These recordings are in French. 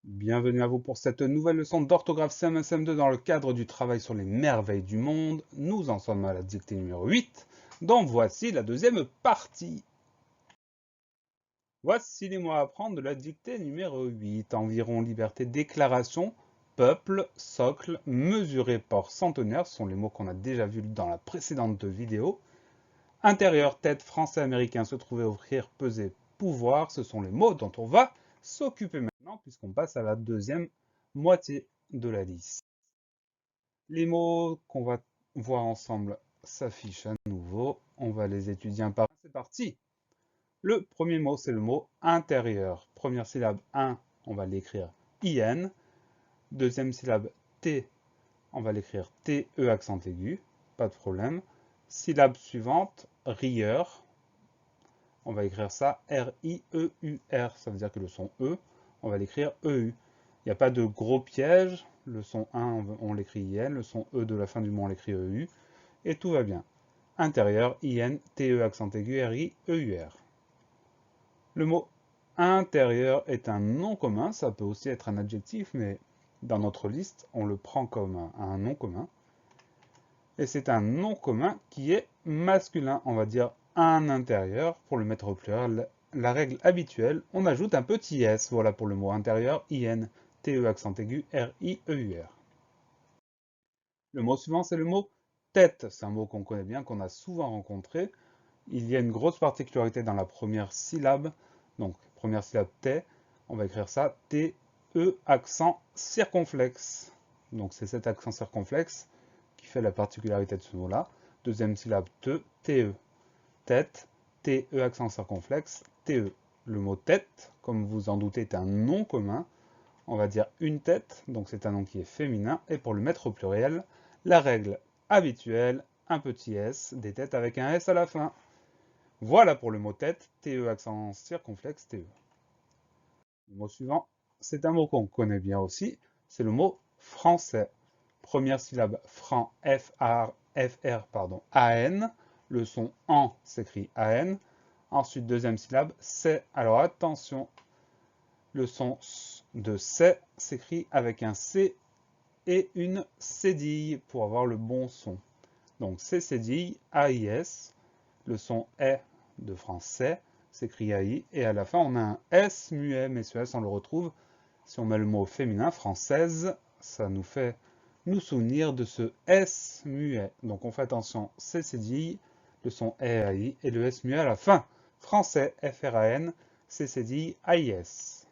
Bienvenue à vous pour cette nouvelle leçon d'orthographe CM2 dans le cadre du travail sur les merveilles du monde. Nous en sommes à la dictée numéro 8, donc voici la deuxième partie. Voici les mots à apprendre de la dictée numéro 8. Environ, liberté, déclaration, peuple, socle, mesuré, port, centenaire sont les mots qu'on a déjà vus dans la précédente vidéo. Intérieur, tête, français, américain, se trouver, offrir, peser, pouvoir, ce sont les mots dont on va s'occuper maintenant puisqu'on passe à la deuxième moitié de la liste. Les mots qu'on va voir ensemble s'affichent à nouveau. On va les étudier un par un. C'est parti. Le premier mot, c'est le mot intérieur. Première syllabe 1, on va l'écrire IN. Deuxième syllabe T, on va l'écrire TE accent aigu. Pas de problème. Syllabe suivante, rieur. On va écrire ça R-I-E-U-R. Ça veut dire que le son E, on va l'écrire EU. Il n'y a pas de gros piège. Le son 1, on l'écrit IN. Le son E de la fin du mot, on l'écrit EU. Et tout va bien. Intérieur, IN, TE accent aigu, R-I-E-U-R. Le mot intérieur est un nom commun. Ça peut aussi être un adjectif, mais dans notre liste, on le prend comme un nom commun. Et c'est un nom commun qui est masculin. On va dire un intérieur pour le mettre au pluriel. La règle habituelle, on ajoute un petit s. Voilà pour le mot intérieur, IN, TE accent aigu, R-I-E-U-R. Le mot suivant, c'est le mot tête. C'est un mot qu'on connaît bien, qu'on a souvent rencontré. Il y a une grosse particularité dans la première syllabe. Donc, première syllabe T, on va écrire ça T-E accent circonflexe. Donc, c'est cet accent circonflexe qui fait la particularité de ce mot-là. Deuxième syllabe te, te, tête, te accent circonflexe, te. Le mot tête, comme vous en doutez, est un nom commun. On va dire une tête, donc c'est un nom qui est féminin. Et pour le mettre au pluriel, la règle habituelle, un petit s, des têtes avec un s à la fin. Voilà pour le mot tête, te accent circonflexe, te. Le mot suivant, c'est un mot qu'on connaît bien aussi, c'est le mot français. Première syllabe, franc, F-R, pardon, A-N. Le son en s'écrit A-N. Ensuite, deuxième syllabe, c'est. Alors attention, le son de c'est s'écrit avec un C et une cédille pour avoir le bon son. Donc c'est cédille, A-I-S. Le son est de français s'écrit AI. Et à la fin, on a un S muet, mais ce S, on le retrouve si on met le mot féminin, française, ça nous fait nous souvenir de ce S muet. Donc on fait attention, c'est cédille, le son AI et le S muet à la fin. Français, F-R-A-N, c'est cédille, A-I-S.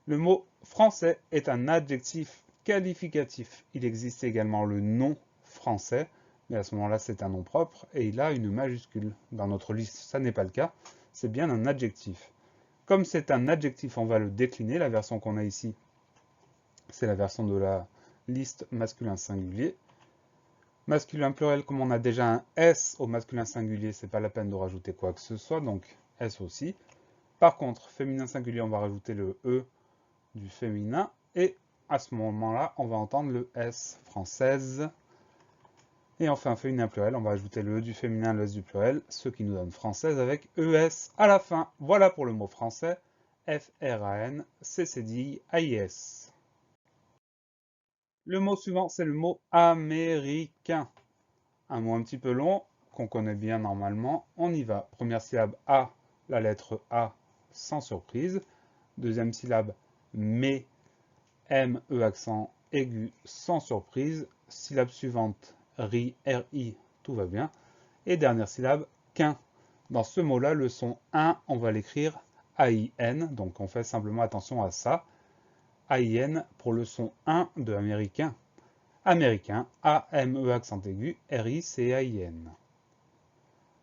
Le mot français est un adjectif qualificatif. Il existe également le nom français, mais à ce moment-là, c'est un nom propre et il a une majuscule. Dans notre liste, ça n'est pas le cas. C'est bien un adjectif. Comme c'est un adjectif, on va le décliner. La version qu'on a ici, c'est la version de la liste masculin singulier. Masculin pluriel, comme on a déjà un S au masculin singulier, c'est pas la peine de rajouter quoi que ce soit, donc S aussi. Par contre, féminin singulier, on va rajouter le E du féminin, et à ce moment-là, on va entendre le S, française. Et enfin, féminin pluriel, on va ajouter le E du féminin, le S du pluriel, ce qui nous donne française avec ES à la fin. Voilà pour le mot français, F-R-A-N, C-C-D-I-A-I-S. Le mot suivant, c'est le mot américain. Un mot un petit peu long, qu'on connaît bien normalement. On y va. Première syllabe A, la lettre A, sans surprise. Deuxième syllabe, mais, M-E accent aigu, sans surprise. Syllabe suivante, RI, R-I, tout va bien. Et dernière syllabe, qu'un. Dans ce mot-là, le son 1, on va l'écrire A-I-N, donc on fait simplement attention à ça. A-I-N pour le son 1 de américain. Américain, A-M-E accent aigu, R-I-C-A-I-N.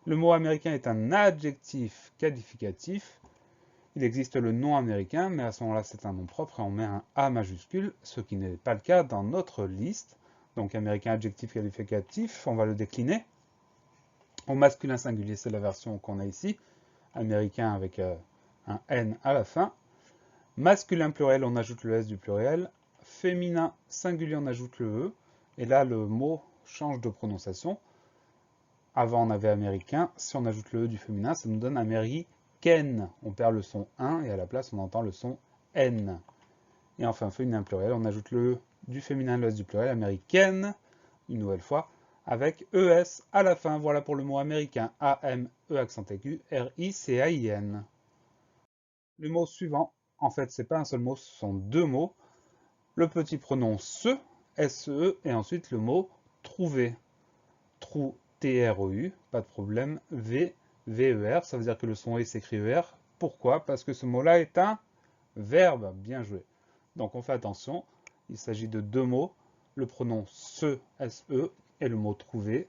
Le mot américain est un adjectif qualificatif. Il existe le nom américain, mais à ce moment-là, c'est un nom propre et on met un A majuscule, ce qui n'est pas le cas dans notre liste. Donc américain adjectif qualificatif, on va le décliner. Au masculin singulier, c'est la version qu'on a ici. Américain avec un N à la fin. Masculin pluriel, on ajoute le S du pluriel. Féminin singulier, on ajoute le E. Et là, le mot change de prononciation. Avant, on avait américain. Si on ajoute le E du féminin, ça nous donne américaine. On perd le son 1 et à la place, on entend le son N. Et enfin, féminin pluriel, on ajoute le du féminin le S du pluriel, américaine, une nouvelle fois, avec ES à la fin. Voilà pour le mot américain, A-M-E accent aigu, R-I-C-A-I-N. Le mot suivant, en fait, c'est pas un seul mot, ce sont deux mots. Le petit pronom se, S-E, et ensuite le mot trouver. T-R-O-U, pas de problème, V, V-E-R, ça veut dire que le son E s'écrit E-R. Pourquoi? Parce que ce mot-là est un verbe. Bien joué. Donc on fait attention, il s'agit de deux mots, le pronom se, S-E, et le mot trouver.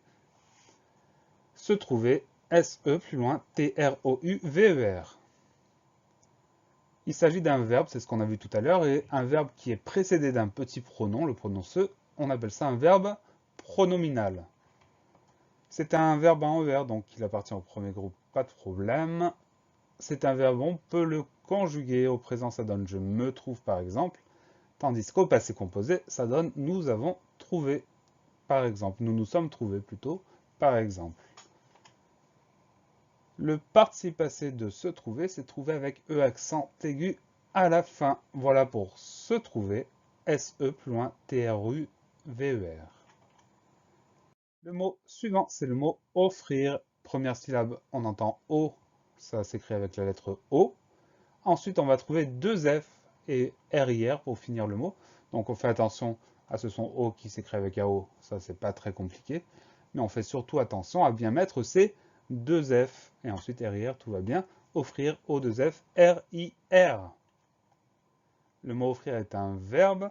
Se trouver, S-E, plus loin, T-R-O-U-V-E-R. Il s'agit d'un verbe, c'est ce qu'on a vu tout à l'heure, et un verbe qui est précédé d'un petit pronom, le pronom se, on appelle ça un verbe pronominal. C'est un verbe en ER, donc il appartient au premier groupe, pas de problème. C'est un verbe, on peut le conjuguer. Au présent, ça donne je me trouve par exemple, tandis qu'au passé composé, ça donne nous avons trouvé par exemple. Nous nous sommes trouvés plutôt par exemple. Le participe passé de se trouver, c'est trouver avec E accent aigu à la fin. Voilà pour se trouver, S-E plus loin, T-R-U-V-E-R. Le mot suivant, c'est le mot offrir. Première syllabe, on entend O, ça s'écrit avec la lettre O. Ensuite, on va trouver deux F et RIR pour finir le mot. Donc on fait attention à ce son O qui s'écrit avec AO, ça c'est pas très compliqué. Mais on fait surtout attention à bien mettre ces deux F. Et ensuite RIR, tout va bien. Offrir, O2F, RIR. Le mot offrir est un verbe.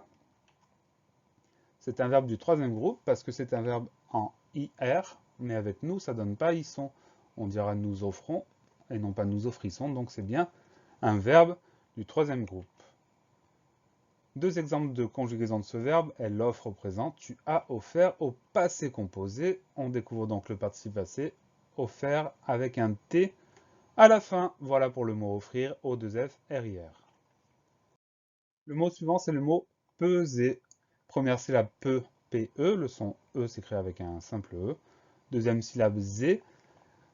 C'est un verbe du troisième groupe parce que c'est un verbe en IR, mais avec nous, ça ne donne pas ISSON. On dira nous offrons et non pas nous offrissons, donc c'est bien un verbe du troisième groupe. Deux exemples de conjugaison de ce verbe, elle offre au présent, tu as offert au passé composé. On découvre donc le participe passé, offert avec un T à la fin. Voilà pour le mot offrir, O2F, RIR. Le mot suivant, c'est le mot peser. Première syllabe pe, PE, le son E s'écrit avec un simple E. Deuxième syllabe Z.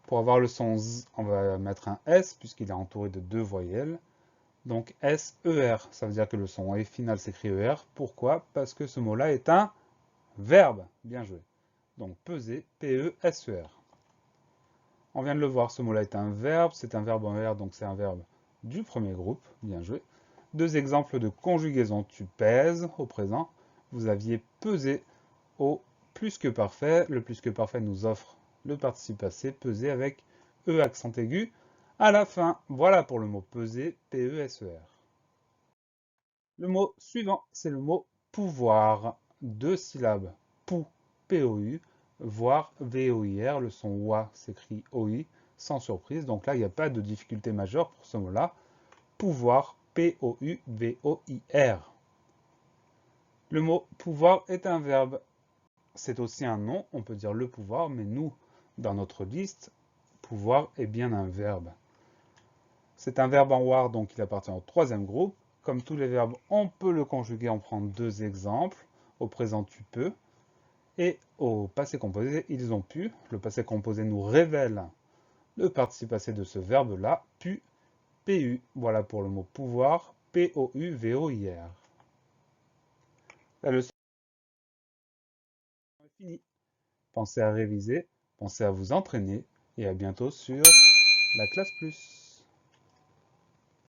Pour avoir le son Z, on va mettre un S puisqu'il est entouré de deux voyelles. Donc S-E-R, ça veut dire que le son E final s'écrit ER. Pourquoi? Parce que ce mot-là est un verbe. Bien joué. Donc peser, P-E-S-E-R. On vient de le voir, ce mot-là est un verbe. C'est un verbe en ER, donc c'est un verbe du premier groupe. Bien joué. Deux exemples de conjugaison. Tu pèses au présent. Vous aviez pesé au plus que parfait. Le plus que parfait nous offre le participe passé, peser avec E accent aigu à la fin. Voilà pour le mot peser, P-E-S-E-R. Le mot suivant, c'est le mot pouvoir. Deux syllabes, pou, P-O-U, voir, V-O-I-R. Le son OA s'écrit O-I, sans surprise. Donc là, il n'y a pas de difficulté majeure pour ce mot-là. Pouvoir, P-O-U-V-O-I-R. Le mot pouvoir est un verbe. C'est aussi un nom, on peut dire le pouvoir, mais nous, dans notre liste, pouvoir est bien un verbe. C'est un verbe en war, donc il appartient au troisième groupe. Comme tous les verbes, on peut le conjuguer, on prend deux exemples. Au présent, tu peux. Et au passé composé, ils ont pu. Le passé composé nous révèle le participe passé de ce verbe-là, pu, P-U. Voilà pour le mot pouvoir, P-O-U-V-O-I-R. La leçon est finie. Pensez à réviser, pensez à vous entraîner et à bientôt sur la classe plus.